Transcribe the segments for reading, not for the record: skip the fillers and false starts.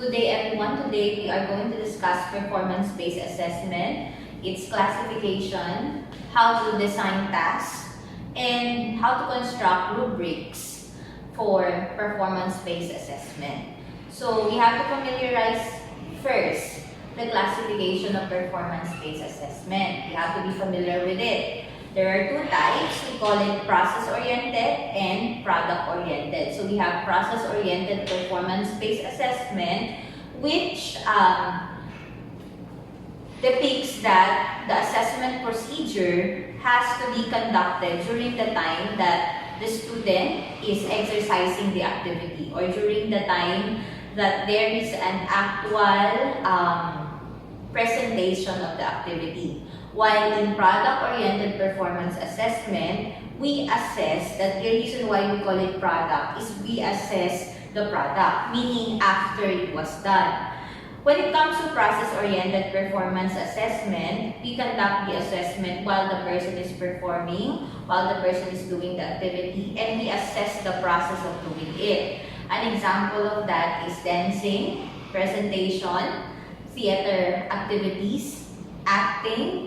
Good day everyone. Today we are going to discuss performance-based assessment, its classification, how to design tasks, and how to construct rubrics for performance-based assessment. So we have to familiarize first the classification of performance-based assessment. You have to be familiar with it. There are two types. We call it process-oriented and product-oriented. So we have process-oriented performance-based assessment, which depicts that the assessment procedure has to be conducted during the time that the student is exercising the activity or during the time that there is an actual presentation of the activity. While in product-oriented performance assessment, we assess that the reason why we call it product is we assess the product, meaning after it was done. When it comes to process-oriented performance assessment, we conduct the assessment while the person is performing, while the person is doing the activity, and we assess the process of doing it. An example of that is dancing, presentation, theater activities, acting,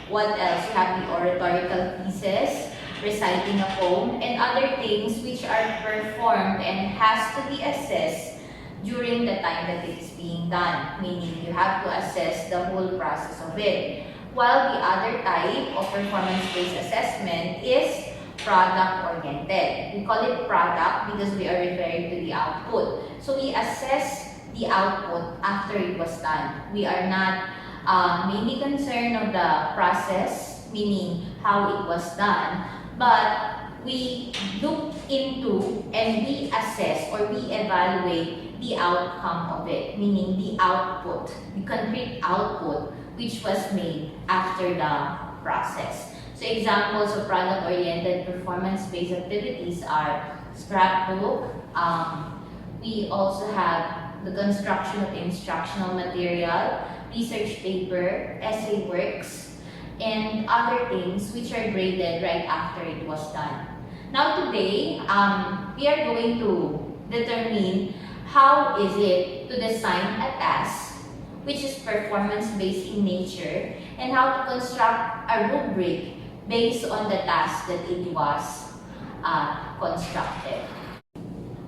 what else? You have the oratorical pieces, reciting a poem, and other things which are performed and has to be assessed during the time that it is being done, meaning you have to assess the whole process of it. While the other type of performance-based assessment is product-oriented. We call it product because we are referring to the output. So we assess the output after it was done. We are not mainly concerned of the process, meaning how it was done, but we look into and we assess or we evaluate the outcome of it, meaning the output, the concrete output which was made after the process. So examples of product-oriented performance-based activities are scrapbook. We also have the construction of instructional material, research paper, essay works, and other things which are graded right after it was done. Now today, we are going to determine how is it to design a task which is performance-based in nature and how to construct a rubric based on the task that it was constructed.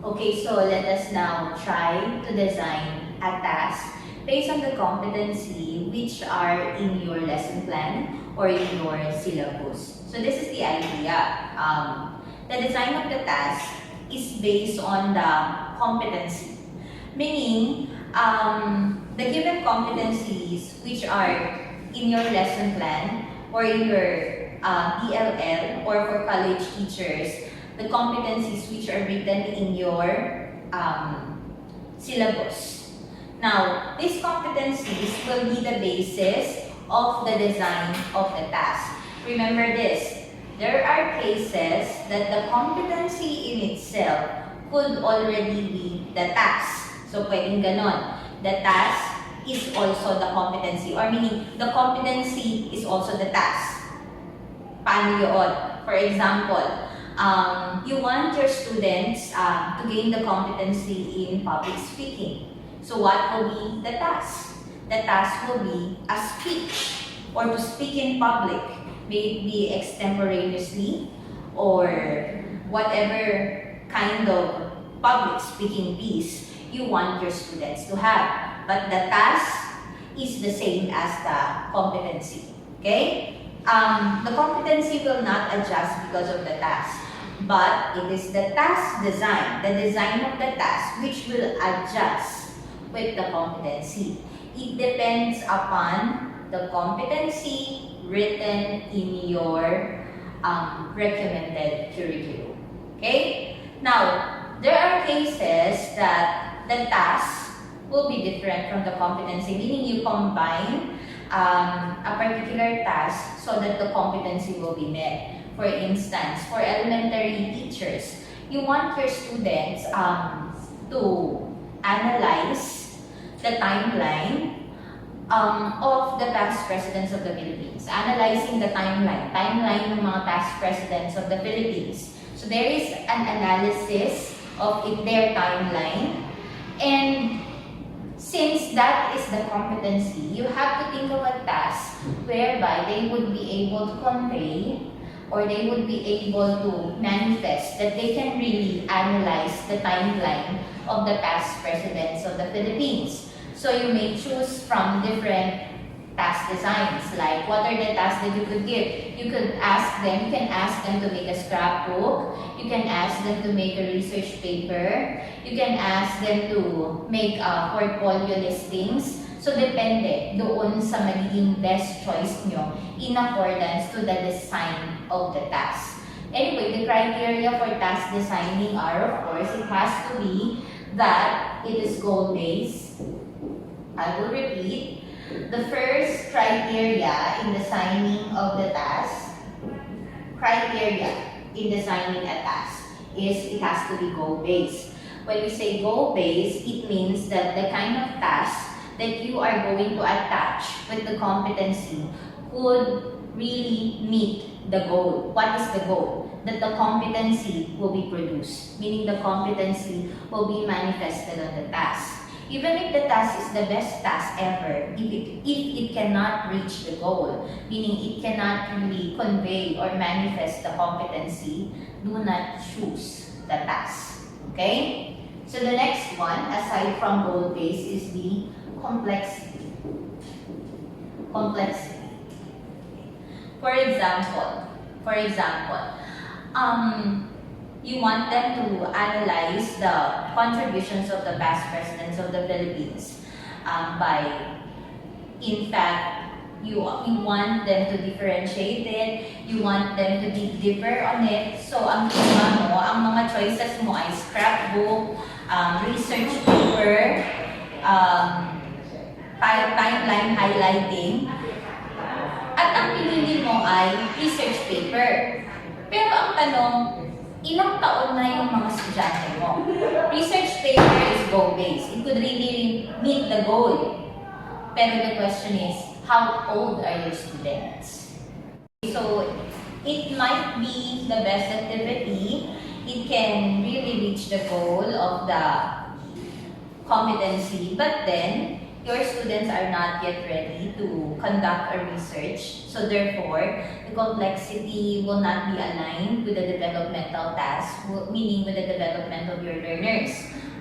Okay, so let us now try to design a task based on the competency which are in your lesson plan or in your syllabus. So this is the idea. The design of the task is based on the competency, meaning the given competencies which are in your lesson plan or in your DLL or for college teachers, the competencies which are written in your syllabus. Now, these competencies will be the basis of the design of the task. Remember this, there are cases that the competency in itself could already be the task. So, pwedeng ganon. The task is also the competency, or meaning the competency is also the task. Paano yun? For example, you want your students to gain the competency in public speaking. So what will be the task? The task will be a speech or to speak in public, may it be extemporaneously or whatever kind of public speaking piece you want your students to have. But the task is the same as the competency. Okay? The competency will not adjust because of the task, but it is the task design, the design of the task, which will adjust with the competency. It depends upon the competency written in your recommended curriculum. Okay? Now, there are cases that the task will be different from the competency, meaning you combine a particular task so that the competency will be met. For instance, for elementary teachers, you want your students to analyze the timeline of the past presidents of the Philippines. Analyzing the timeline ng mga past presidents of the Philippines. So there is an analysis of their timeline, and since that is the competency, you have to think of a task whereby they would be able to convey or they would be able to manifest that they can really analyze the timeline of the past presidents of the Philippines. So you may choose from different task designs, like what are the tasks that you could give. You can ask them to make a scrapbook, you can ask them to make a research paper, you can ask them to make portfolio listings. So depende doon sa magiging best choice nyo in accordance to the design of the task. Anyway, the criteria for task designing are, of course, it has to be that it is goal-based. I will repeat. The first criteria in designing of the task, is it has to be goal-based. When we say goal-based, it means that the kind of task that you are going to attach with the competency would really meet the goal. What is the goal? That the competency will be produced, meaning the competency will be manifested on the task. Even if the task is the best task ever, if it cannot reach the goal, meaning it cannot really convey or manifest the competency, do not choose the task. Okay? So the next one, aside from goal-based, is the complexity. For example, you want them to analyze the contributions of the past presidents of the Philippines in fact, you want them to differentiate it, you want them to dig deeper on it. So, ang mga choices mo ay scrapbook, research paper, timeline highlighting, at ang pinili mo ay research paper. Pero ang tanong, ilang taon na yung mga estudyante mo? Research paper is goal-based. It could really meet the goal. Pero the question is, how old are your students? So, it might be the best activity. It can really reach the goal of the competency, but then, your students are not yet ready to conduct a research. So therefore, the complexity will not be aligned with the developmental task, meaning with the development of your learners.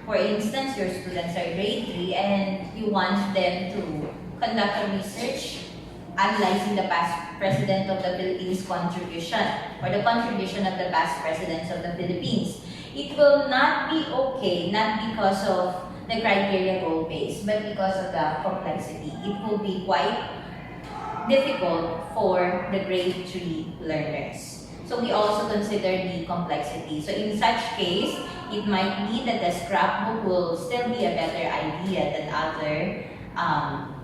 For instance, your students are grade 3 and you want them to conduct a research analyzing the past president of the Philippines contribution or the contribution of the past presidents of the Philippines. It will not be okay, not because of the criteria goal-based, but because of the complexity. It will be quite difficult for the grade 3 learners. So we also consider the complexity. So in such case, it might be that the scrapbook will still be a better idea than other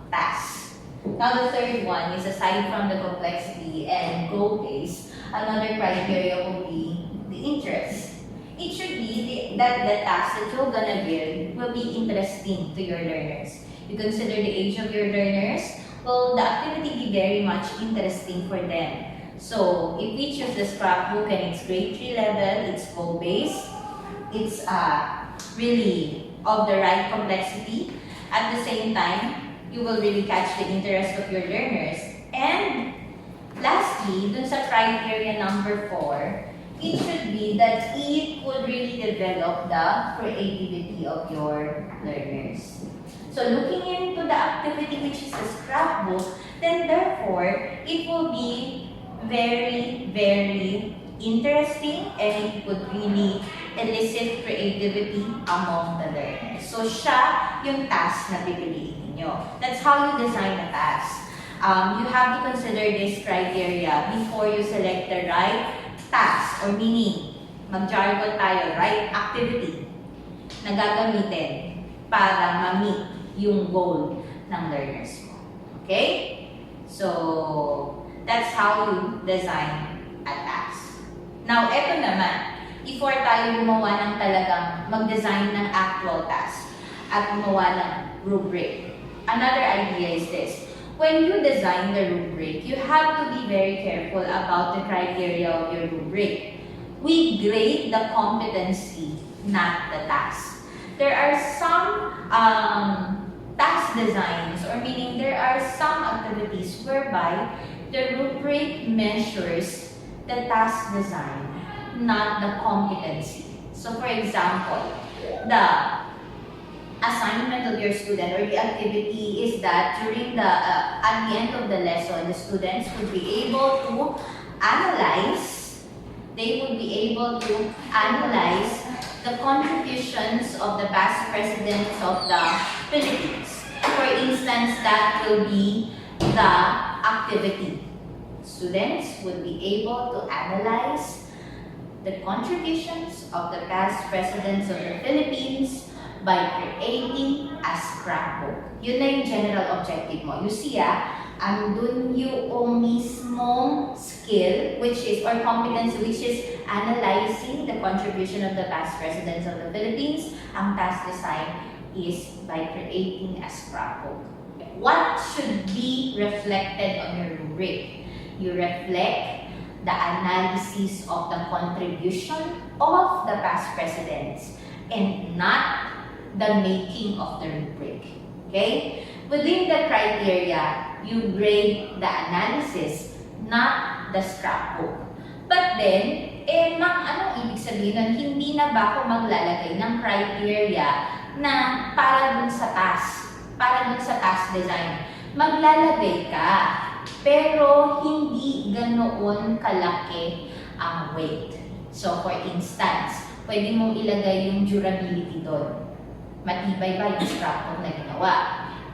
tasks. Now the third one is, aside from the complexity and goal-based, another criteria will be the interest. It should be that the task that you're gonna build will be interesting to your learners. You consider the age of your learners, well, the activity be very much interesting for them. So, if we choose the scrapbook and it's grade 3 level, it's goal-based, it's really of the right complexity. At the same time, you will really catch the interest of your learners. And lastly, dun sa criteria number 4, it should be that it would really develop the creativity of your learners. So looking into the activity which is the scrapbook, then therefore, it will be very, very interesting and it would really elicit creativity among the learners. So siya yung task na pipiliin ninyo. That's how you design a task. You have to consider this criteria before you select the right task, or meaning, mag-jargon tayo, right activity na gagamitin para ma-meet yung goal ng learners mo. Okay? So, that's how you design a task. Now, eto naman, before tayo gumawa ng talagang mag-design ng actual task at gumawa ng rubric, another idea is this. When you design the rubric, you have to be very careful about the criteria of your rubric. We grade the competency, not the task. There are some task designs, or meaning there are some activities whereby the rubric measures the task design, not the competency. So for example, the assignment of your student or the activity is that during the at the end of the lesson, the students would be able to analyze, the contributions of the past presidents of the Philippines. For instance, that will be the activity. Students would be able to analyze the contributions of the past presidents of the Philippines by creating a scrapbook. Yun na yung general objective mo. You see, andun yung mismong skill, which is, or competency, which is analyzing the contribution of the past presidents of the Philippines. Ang task design is by creating a scrapbook. What should be reflected on your rubric? You reflect the analysis of the contribution of the past presidents and not the making of the rubric. Okay? Within the criteria, you grade the analysis, not the scrapbook. But then, ma'am, anong ibig sabihin nun? Hindi na ba ako maglalagay ng criteria na para dun sa task design? Maglalagay ka, pero hindi ganoon kalaki ang weight. So, for instance, pwede mong ilagay yung durability doon. Matibay ba yung scrapbook na ginawa?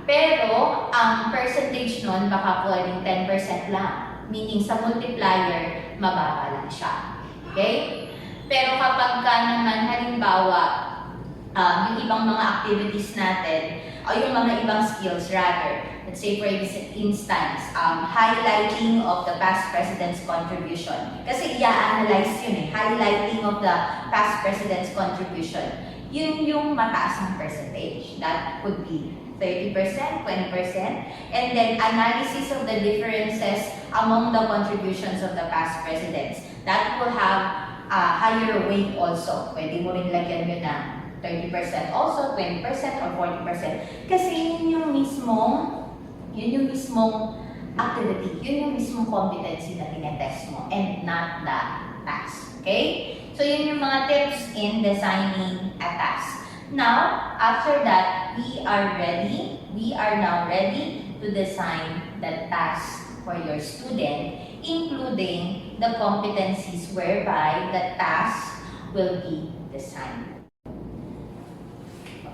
Pero, ang percentage nun baka pwedeng 10% lang. Meaning, sa multiplier, mababa lang siya. Okay? Pero kapag ka naman, halimbawa, yung ibang mga activities natin, o yung mga ibang skills rather, let's say for instance, highlighting of the past president's contribution. Kasi i-analyze yun highlighting of the past president's contribution. Yun yung mataas ng percentage. That could be 30%, 20%. And then analysis of the differences among the contributions of the past presidents. That will have a higher weight also. Pwede mo rin lagyan yun na 30% also, 20% or 40%. Kasi yun yung mismong activity, yun yung mismong competency na tinetest mo and not the task. Okay? So yun yung mga tips in designing a task. Now, after that, we are now ready to design the task for your student, including the competencies whereby the task will be designed.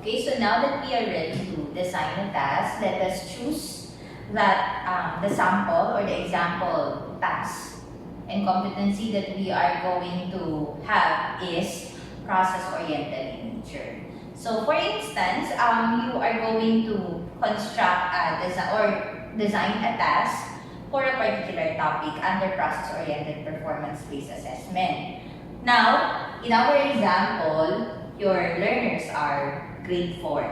Okay, so now that we are ready to design a task, let us choose that the sample or the example task and competency that we are going to have is process-oriented in nature. So, for instance, you are going to construct design a task for a particular topic under process-oriented performance-based assessment. Now, in our example, your learners are grade 4.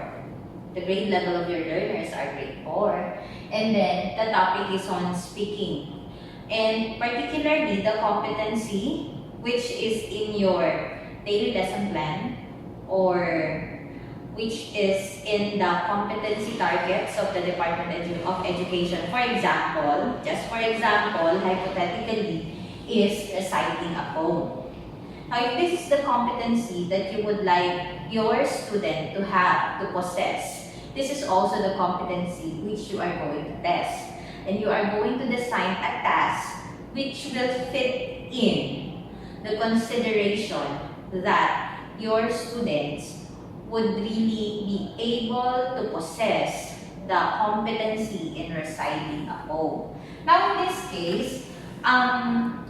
The grade level of your learners are grade 4. And then, the topic is on speaking. And particularly, the competency, which is in your daily lesson plan, or which is in the competency targets of the Department of Education. For example, hypothetically, is reciting a poem. Now, if this is the competency that you would like your student to have, to possess, this is also the competency which you are going to test. And you are going to design a task which will fit in the consideration that your students would really be able to possess the competency in reciting a poem. Now, in this case,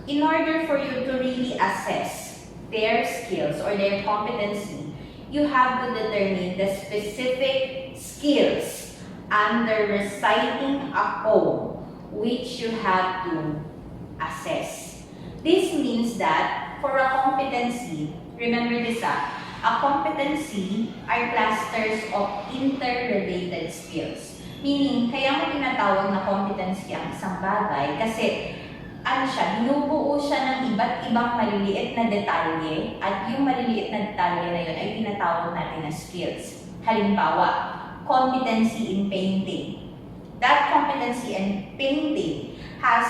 in order for you to really assess their skills or their competency, you have to determine the specific skills under reciting a poem which you have to assess. This means that for a competency, remember this, a competency are clusters of interrelated skills. Meaning, kaya mo tinatawag na competency ang isang bagay kasi binubuo siya ng iba't ibang maliliit na detalye at yung maliliit na detalye na yun ay tinatawag natin na skills. Halimbawa, competency in painting. That competency in painting has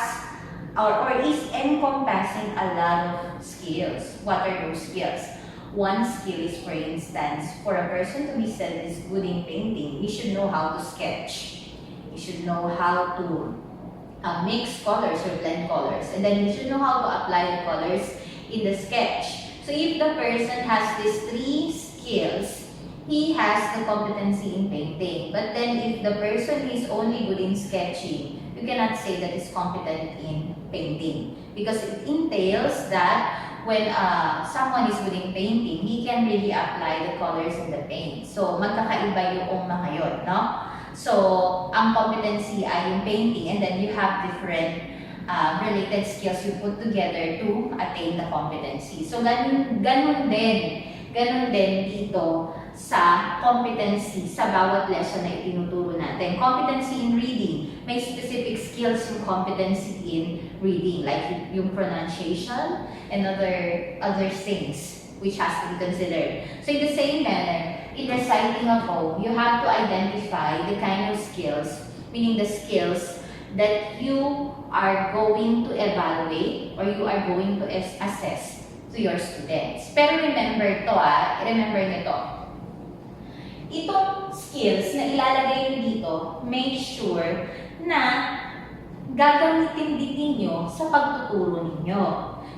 or is encompassing a lot of skills. What are those skills? One skill is, for instance, for a person to be said is good in painting, we should know how to sketch. We should know how to mix colors or blend colors. And then we should know how to apply the colors in the sketch. So if the person has these 3 skills, he has the competency in painting. But then if the person is only good in sketching, you cannot say that he's competent in painting. Because it entails that when someone is good in painting, he can really apply the colors in the paint. So magkakaiba yung mga yun, no? So ang competency ay yung painting, and then you have different related skills you put together to attain the competency. So ganun din dito sa competency sa bawat lesson na itinuturo natin. Competency in reading, may specific skills yung competency in reading, like yung pronunciation and other things which has to be considered. So in the same manner, in reciting a poem, you have to identify the kind of skills, meaning the skills that you are going to evaluate or you are going to assess to your students. Pero remember nyo to. Itong skills na ilalagay nyo dito, make sure na gagamitin din ninyo sa pagtuturo ninyo.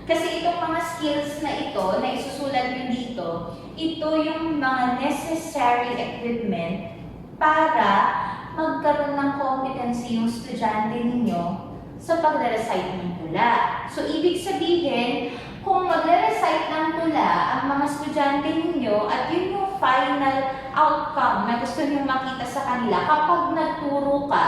Kasi itong mga skills na ito, na isusulat nyo dito, ito yung mga necessary equipment para magkaroon ng competency yung estudyante ninyo sa pagre-recite ng tula. So, ibig sabihin, kung magre-recite ng tula ang mga estudyante ninyo at yun yung final outcome na gusto nyo makita sa kanila kapag nagturo ka,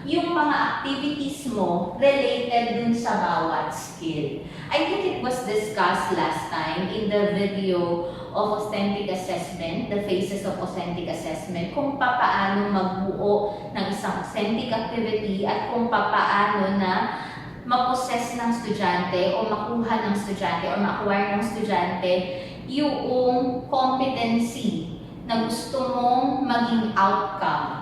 yung mga activities mo related dun sa bawat skill. I think it was discussed last time in the video of authentic assessment, the phases of authentic assessment, kung paano magbuo ng isang authentic activity at kung paano na ma-possess ng estudyante o makuha ng estudyante o ma-acquire ng estudyante yung competency na gusto mong maging outcome.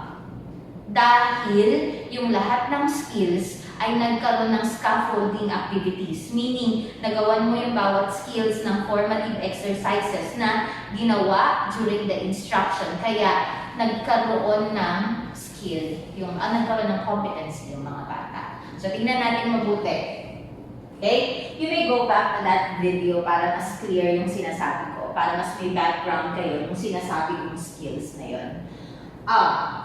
Dahil yung lahat ng skills ay nagkaroon ng scaffolding activities, meaning nagawan mo yung bawat skills ng formative exercises na ginawa during the instruction. Kaya nagkaroon ng skill, nagkaroon ng competency yung mga bata. So tingnan natin mabuti. Okay? You may go back to that video para mas clear yung sinasabi ko, para mas may background kayo yung sinasabi kong skills na yun.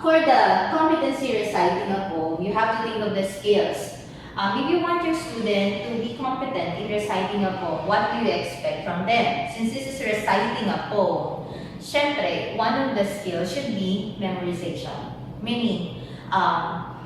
For the competency reciting a poem, you have to think of the skills. If you want your student to be competent in reciting a poem, what do you expect from them? Since this is reciting a poem, syempre, one of the skills should be memorization. Meaning,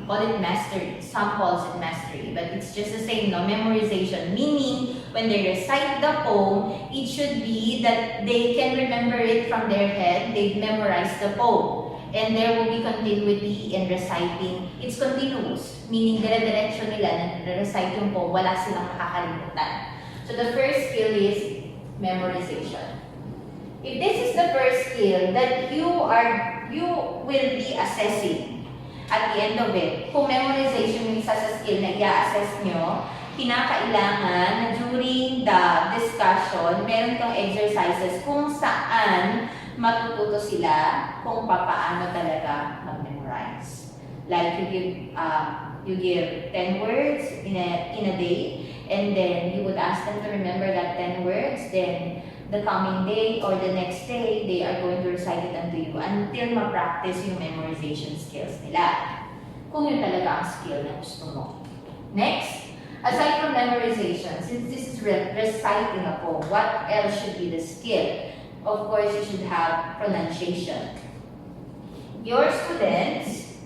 call it mastery. Some calls it mastery, but it's just the same, no? Memorization. Meaning, when they recite the poem, it should be that they can remember it from their head, they've memorized the poem. And there will be continuity in reciting. It's continuous, meaning dire-diretso nila na recite yung poem, wala silang makakalimutan. So the first skill is memorization. If this is the first skill that you will be assessing at the end of it, kung memorization yung isa sa skill na i-assess nyo, kinakailangan na during the discussion, meron kang exercises kung saan matututo sila kung paano talaga mag-memorize. Like you give 10 words in a day, and then you would ask them to remember that 10 words, then the coming day or the next day, they are going to recite it unto you until ma-practice yung memorization skills nila. Kung yun talaga ang skill na gusto mo. Next, aside from memorization, since this is reciting a poem, what else should be the skill? Of course, you should have pronunciation. Your students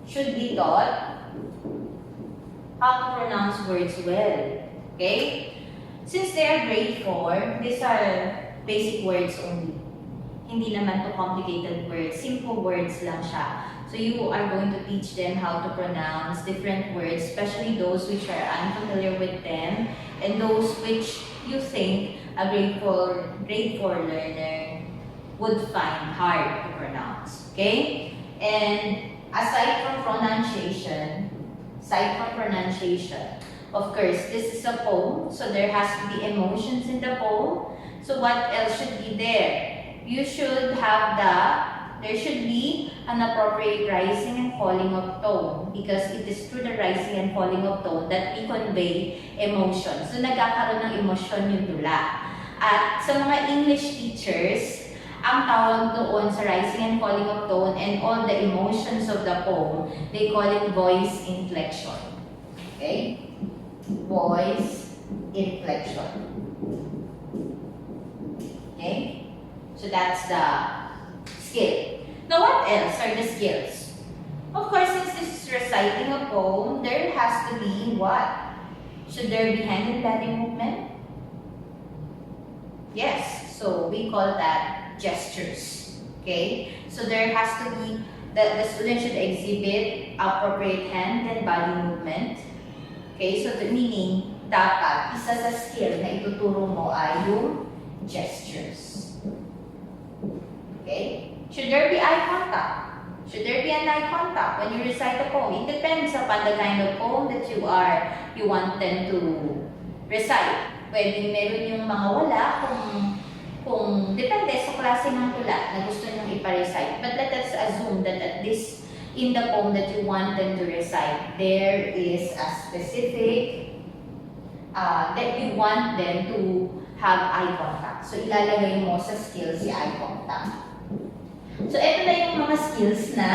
should be taught how to pronounce words well. Okay? Since they are grade 4, these are basic words only. Hindi naman to complicated words. Simple words lang siya. So you are going to teach them how to pronounce different words, especially those which are unfamiliar with them and those which you think a grade 4 learner would find hard to pronounce. Okay? And aside from pronunciation, of course, this is a poem, so there has to be emotions in the poem. So what else should be there? There should be an appropriate rising and falling of tone, because it is through the rising and falling of tone that we convey emotion. So nagkakaroon ng emosyon yung tula. At sa mga English teachers, ang tawag doon sa rising and falling of tone and all the emotions of the poem, they call it voice inflection. Okay? Voice inflection. Okay? So that's the skill. Now what else are the skills? Of course, since this is reciting a poem, there has to be what? Should there be hand and body movement? Yes. So we call that gestures. Okay? So there has to be, the student should exhibit appropriate hand and body movement. Okay? So the meaning, dapat isa sa skill na ituturo mo ay yung gestures. Okay? Should there be eye contact? Should there be an eye contact when you recite a poem? It depends upon the kind of poem that you want them to recite. Pwede meron yung mga wala kung depende sa klase ng tula na gusto nyo ipa-recite. But let us assume that at this, in the poem that you want them to recite, there is a specific, that you want them to have eye contact. So ilalagay mo sa skills si eye contact. So, ito na yung mga skills na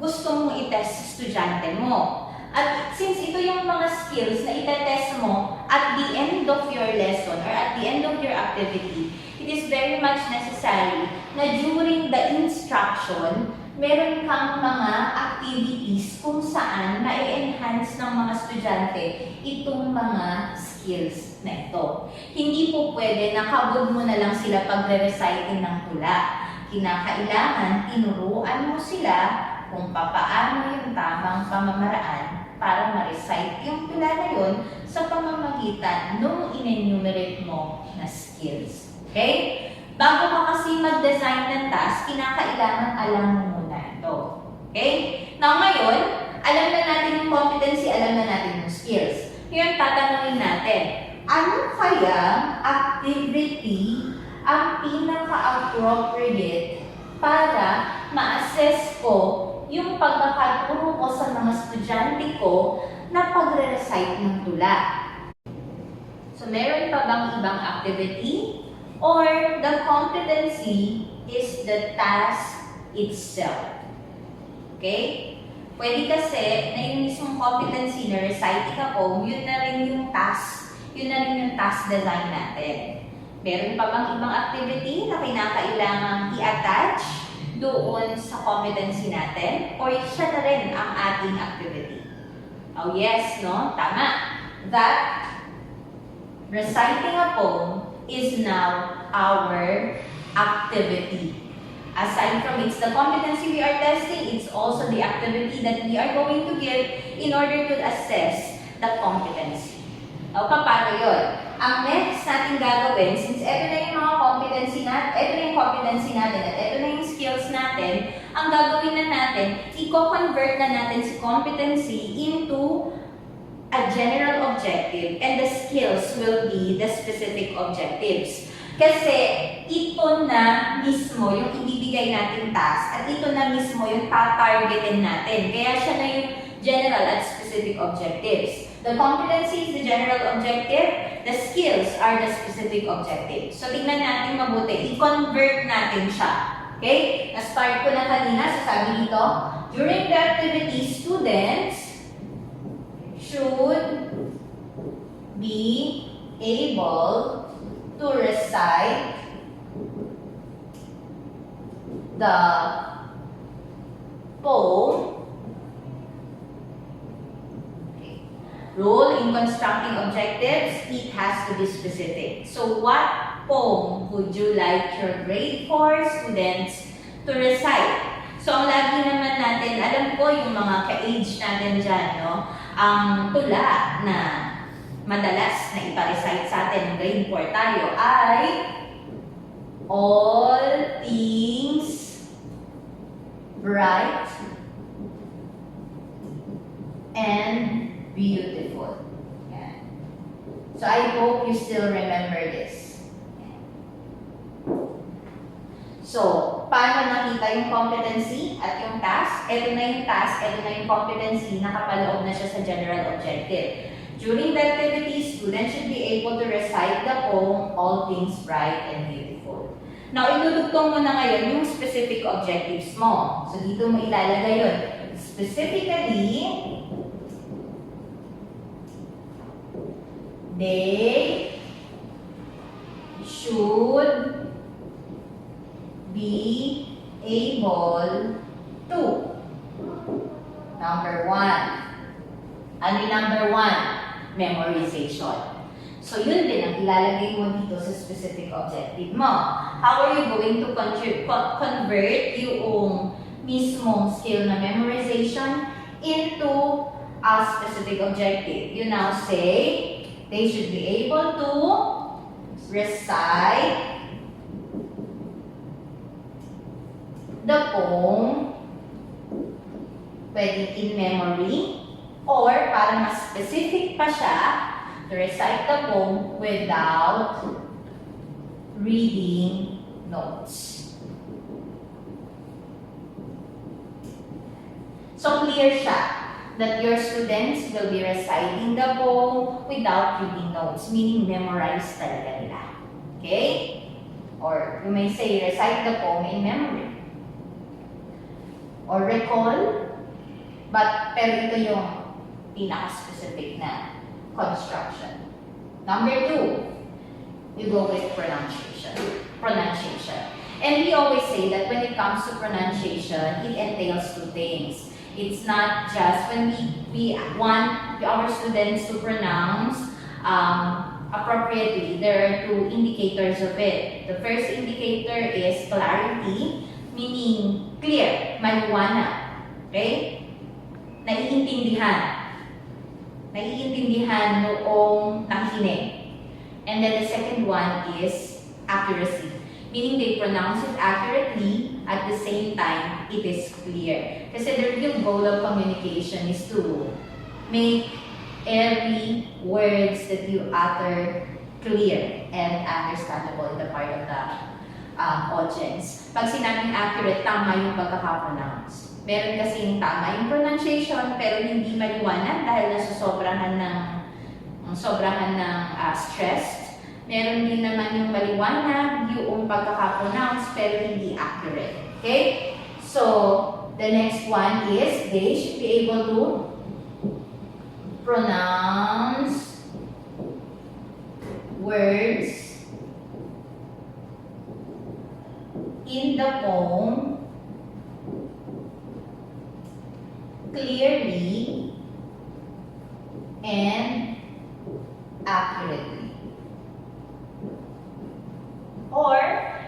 gusto mong itest sa estudyante mo. At since ito yung mga skills na itetest mo at the end of your lesson or at the end of your activity, it is very much necessary na during the instruction, meron kang mga activities kung saan ma-enhance ng mga estudyante itong mga skills na ito. Hindi po pwede na kabog mo na lang sila pagre-reciting ng tula. Kinakailangan tinuruan mo sila kung papaano yung tamang pamamaraan para ma-recite yung tula na yun sa pamamagitan nung in-enumerate mo na skills. Okay? Bago ka kasi mag-design ng task, kinakailangan alam mo muna ito. Okay? Now ngayon, alam na natin yung competency, alam na natin yung skills. Ngayon, tatanungin natin, ano kaya activity ang pinaka-appropriate para ma-assess ko yung pagkakaturo ko sa mga estudyante ko na pagre-recite ng tula. So, meron pa bang ibang activity? Or the competency is the task itself? Okay? Pwede kasi na yung mismong competency na reciting a poem, yun na rin yung task. Yun na rin yung task design natin. Meron pa bang ibang activity na kinakailangang i-attach doon sa competency natin? Or siya na rin ang ating activity? Oh yes, no? Tama. That reciting a poem is now our activity. Aside from it's the competency we are testing, it's also the activity that we are going to give in order to assess the competency. O, paano yun? Ang next natin gagawin, since ito na yung mga competency natin, ito na yung competency natin, at ito na yung skills natin, ang gagawin na natin, i-convert na natin si competency into a general objective, and the skills will be the specific objectives. Kasi ito na mismo yung ibibigay nating task, at ito na mismo yung tatargetin natin. Kaya siya na yung general at specific objectives. The competency is the general objective, the skills are the specific objectives. So, tingnan natin mabuti. I-convert natin siya. Okay? Na-start ko na kanina, sasabi dito, during the activity, students should be able to recite the poem. Rule in constructing objectives, it has to be specific. So what poem would you like your grade 4 students to recite? So ang lagi naman natin, alam ko yung mga ka-age natin dyan, no? Ang tula na madalas na ipa-recite sa atin ng grade 4 tayo ay All Things bright, and beautiful. Yan. So I hope you still remember this. So, paano nakita yung competency at yung task? Ito na yung task, ito na yung competency, nakapaloob na siya sa general objective. During the activity, students should be able to recite the poem, All Things Bright and Beautiful. Now, itutugtong mo na ngayon yung specific objectives mo. So, dito mo ilalagay yun. Specifically, they should be able to. Number 1. Ano yung number 1? Memorization. So, yun din ang ilalagay mo dito sa specific objective mo. How are you going to convert yung mismong skill na memorization into a specific objective? You now say, they should be able to recite the poem, pwedeng in memory, or para mas specific pa siya, to recite the poem without reading notes. So clear siya that your students will be reciting the poem without reading notes, meaning memorize talaga nila. Okay? Or you may say, recite the poem in memory. Or recall, pero ito yung pinaka-specific na construction. Number 2, you go with pronunciation. And we always say that when it comes to pronunciation, it entails 2 things. It's not just when we want our students to pronounce appropriately. There are 2 indicators of it. The first indicator is clarity, meaning clear, maliwanag. Okay? Naiintindihan noong nakikinig. And then the second one is accuracy, meaning they pronounce it accurately, at the same time, it is clear. Kasi the real goal of communication is to make every words that you utter clear and understandable in the part of the audience. Pag sinabing accurate, tama yung pagkakapronounce. Meron kasing tama yung pronunciation, pero hindi maliwanag dahil sobrahan ng stress. Meron din naman yung maliwanag, yung pagkakapronounce, pero hindi accurate. Okay? So, the next one is, they should be able to pronounce words in the poem clearly and accurately. Or,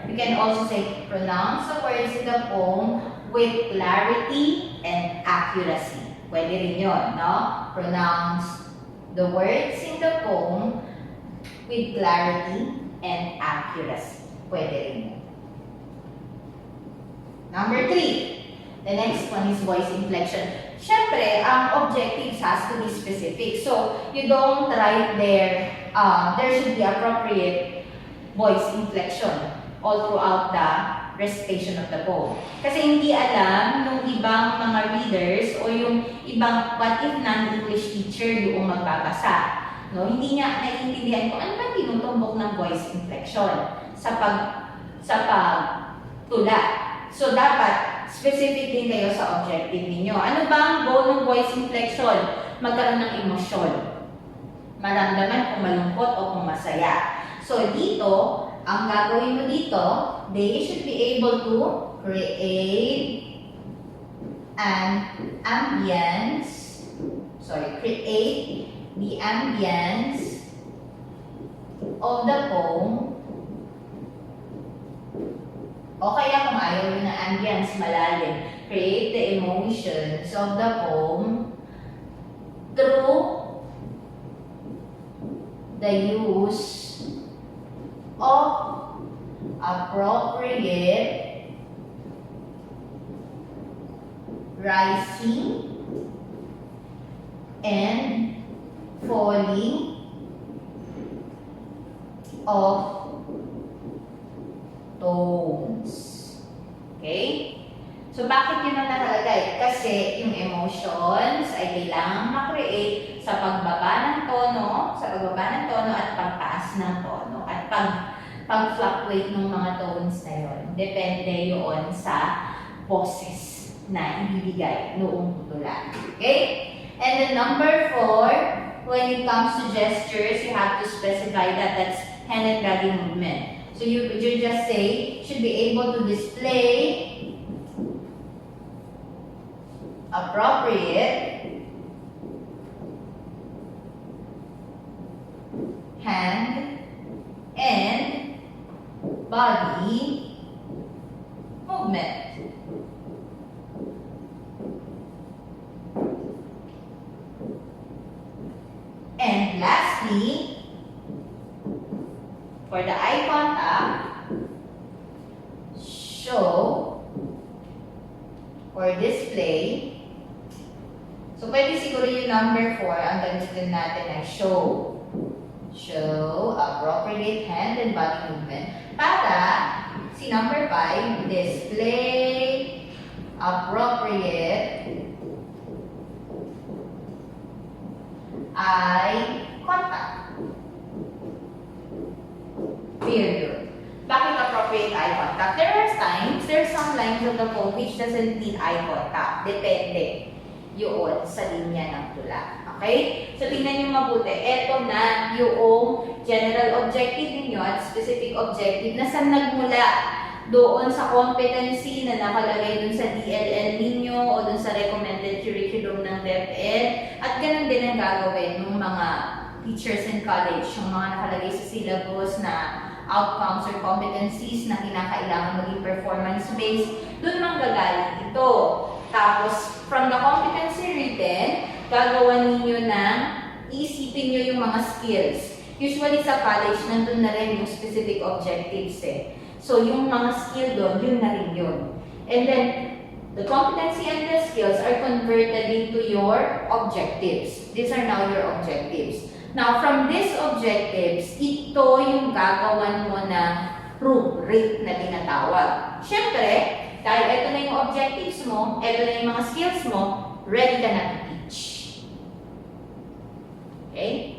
you can also say, pronounce the words in the poem with clarity and accuracy. Pwede rin yun, no? Pronounce the words in the poem with clarity and accuracy. Pwede rin yun. Number 3, the next one is voice inflection. Siyempre, ang objectives has to be specific. So, you don't write there, there should be appropriate voice inflection all throughout the recitation of the poem. Kasi hindi alam nung ibang mga readers o yung ibang what if non-English teacher yung magbabasa. No? Hindi niya naiintindihan kung ano ba tinutumbok ng voice inflection sa pagtula. So, dapat specific din kayo sa objective ninyo. Ano ba ang goal ng voice inflection? Magkaroon ng emosyon. Maramdaman kung malungkot o kung masaya. So, dito, ang gagawin mo dito, they should be able to create the ambience of the poem. O kaya kung ayaw yun na ambience, malalim. Create the emotions of the poem through the use of appropriate rising and falling of tones. Okay? So, bakit yun ang nakalagay? Kasi yung emotions ay kailangang ma-create sa pagbaba ng tono, at pagtaas ng tono, at pag-fluctuate ng mga tones na yun. Depende yun sa boses na ibibigay noong tutulan. Okay? And then number 4, when it comes to gestures, you have to specify that that's hand and body movement. So you just say, should be able to display appropriate hand and body movement. And lastly, for the eye contact, show or display. So, pwede siguro yung number 4, ang gamitin natin ay show. Show appropriate hand and body movement. Para, si number 5, display appropriate eye contact. Period. Bakit appropriate eye contact? There are some lines of the poem which doesn't need eye contact. Depende yun sa linya ng tula. Okay? So, tingnan nyo mabuti. Ito na yung general objective ninyo at specific objective na saan nagmula doon sa competency na nakalagay dun sa DLL ninyo o dun sa recommended curriculum ng DepEd. At ganun din ang gagawin ng mga teachers in college, yung mga nakalagay sa syllabus na outcomes or competencies na kinakailangan maging performance-based, dun manggagaling ito. Tapos, from the competency written, gagawa ninyo ng iisipin nyo yung mga skills. Usually sa college, nandun na rin yung specific objectives eh. So, yung mga skill doon, yun na rin yun. And then, the competency and the skills are converted into your objectives. These are now your objectives. Now, from these objectives, ito yung gagawan mo na rubric na tinatawag. Siyempre, dahil ito na yung objectives mo, ito na yung mga skills mo, ready ka na to teach. Okay?